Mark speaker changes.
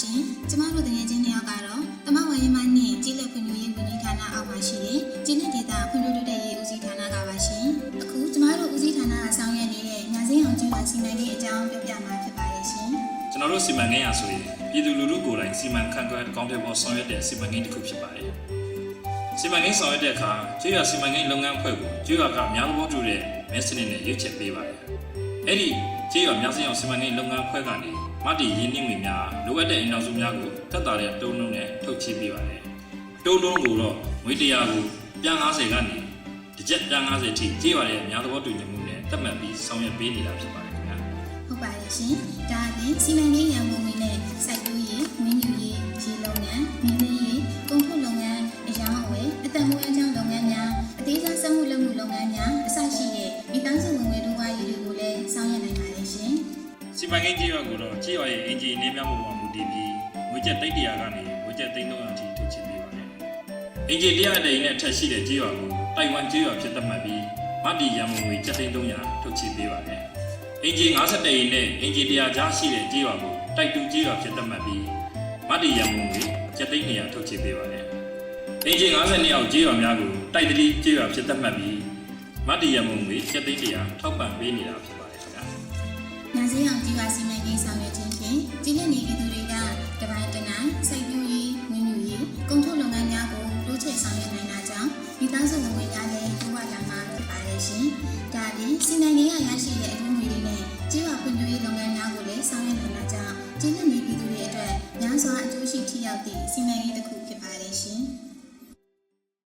Speaker 1: ရှင်။ကျမတို့တကယ်ချင်းနှစ်ယောက်ကတော့တမဝရင်းမနဲ့ကြီးလက်ဖွံ့ဖြိုးရေးဝန်ကြီးဌာနအောက်မှာရှိတဲ့ကြီးလက်ဒေသဖွံ့ဖြိုးတိုးတက်ရေးဦးစီးဌာနကပါရှင်။အခုကျမတို့ဦးစီးဌာနကဆောင်ရွက်နေတဲ့ညာစင်းအောင်ကျွေးစီမံကိန်းအကြောင်းပြောပြမှာဖြစ်ပါတယ်ရှင်။
Speaker 2: ကျွန်တော်တို့စီမံကိန်းအဆိုရင်ပြည်သူလူထုကိုယ်တိုင်စီမံခန့်ခွဲအကောင့်တွေပေါ်ဆောင်ရွက်တဲ့စီမံကိန်းတစ်ခုဖြစ်ပါတယ်။စီမံကိန်းဆောင်ရွက်တဲ့အခါကျွေးရစီမံကိန်းလုပ်ငန်းအဖွဲ့ကိုကျွေးရကအများသဘောတူတဲ့မဲစနစ်နဲ့ရွေးချယ်ပေးပါတယ်။အဲ့ဒီကျွေးရများစင်းအောင်စီမံကိန်းလုပ်ငန်းအဖွဲ့ကနေမတည်ရင်းနှီးငွေများလိုအပ်တဲ့အိမ်တော်စုများကိုတက်တာတဲ့တုံးလုံးနဲ့ထုတ်ချပေးပါတယ်။တုံးလုံးကိုတော့ငွေ100ကိုပြန်90ကနေတစ်ကျပ်ပြန်90အထိကျွေးရတဲ့အများသဘောတူညီမှုနဲ့တက်မှတ်ပြီးဆောင်ရွက်ပေးနေတာဖြစ်ပါတယ်ခင်ဗျာ။
Speaker 1: ဟုတ်ပါတယ်ရှင်။ဒါအပြင်စီမံကိန်းရန်ကုန်ငွေနဲ့စိုက်ပျိုးရေး၊မင်းမြူရေး၊ရေလုပ်ငန်း၊မီးသွင်းရေး၊ကုန်ထုတ်လုပ်ငန်း၊အယောင်အဝယ်၊အသက်မွေးဝမ်းကြောင်းလုပ်ငန်းများ၊အသေးစားစက်မှုလုပ်မှုလုပ်ငန်းများအစရှိတဲ့မိသားစုဝင်ငွေတိုးပွားရေးတွေကိုလည်းဆောင်ရွက်နိုင်ပါတယ်ရှင်။
Speaker 2: စီမံကိန်းကြေးရွာကိုတော့ကြေးရွာရဲ့အင်ဂျီနည်းများမှုပေါ်မူတည်ပြီးငွေကျပ်300ကနေငွေကျပ်300အထိထုတ်ချပေးပါတယ်။အင်ဂျီ100တိန်နဲ့ထက်ရှိတဲ့ကြေးရွာကိုတိုင်ဝမ်ကြေးရွာဖြစ်သတ်မှတ်ပြီးမတည်ရန်ငွေကျပ်300ထုတ်ချပေးပါတယ်။အင်ဂျီ50တိန်နဲ့အင်ဂျီ100ကြားရှိတဲ့ကြေးရွာကိုတိုက်တူကြေးရွာဖြစ်သတ်မှတ်ပြီးမတည်ရန်ငွေကျပ်200ထုတ်ချပေးပါတယ်။အင်ဂျီ52အောက်ကြေးရွာများကိုတိုက်တတိကြေးရွာဖြစ်သတ်မှတ်ပြီးမတည်ရန်ငွေကျပ်100ထောက်ပံ့ပေးနေတာဖြစ်ပါတယ်ခင်ဗျာ။
Speaker 1: ညာစင်းအောင်ကြီးပါစီမံကိန်းဆောင်ရွက်ခြင်းဖြင့်ကြီးလက်နေပြည်သူတွေကတပိုင်းတနိုင်စိုက်ပျိုးရေး၊မင်းမြူရေး၊ကုန်ထုတ်လုပ်ငန်းများကိုတိုးချဲ့ဆောင်ရွက်နိုင်တာကြောင့်မိသားစုဝင်ငွေများလည်းတိုးပွားလာမှာဖြစ်ပါတယ်ရှင်။ဒါအပြင်စီမံကိန်းရရှိတဲ့အထူးငွေတွေနဲ့ကြီးပါဖွံ့ဖြိုးရေးလုပ်ငန်းများကိုလည်းဆောင်ရွက်နိုင်တာကြောင့်ကြီးလက်နေပြည်သူတွေအတွက်များစွာအကျိုးရှိထိရောက်သည့်စီမံကိန်းတစ်ခုဖြစ်ပါတယ်ရှင်။